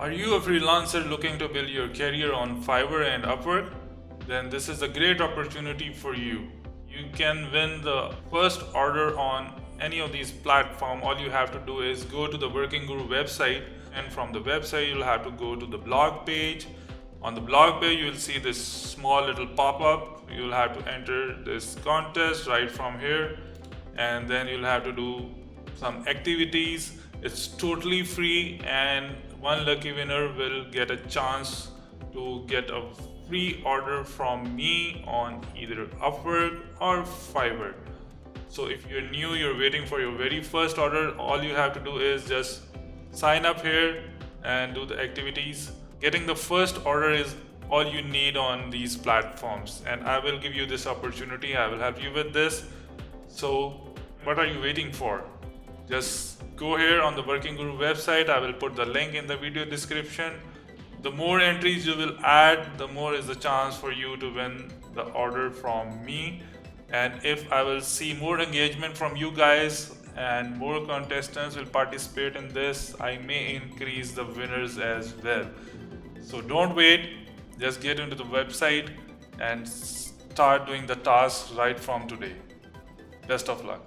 Are you a freelancer looking to build your career on Fiverr and Upwork? Then this is a great opportunity for you. You can win the first order on any of these platforms. All you have to do is go to the WorkinGuru website, and from the website you'll have to go to the blog page. On the blog page you'll see this small little pop-up. You'll have to enter this contest right from here, and then you'll have to do some activities. It's totally free, and one lucky winner will get a chance to get a free order from me on either Upwork or Fiverr. So if you're new, you're waiting for your very first order, all you have to do is just sign up here and do the activities. Getting the first order is all you need on these platforms, and I will give you this opportunity. I will help you with this. So what are you waiting for? Just go here on the WorkinGuru website. I will put the link in the video description. The more entries you will add, the more is the chance for you to win the order from me. And if I will see more engagement from you guys and more contestants will participate in this, I may increase the winners as well. So don't wait, just get into the website and start doing the tasks right from today. Best of luck.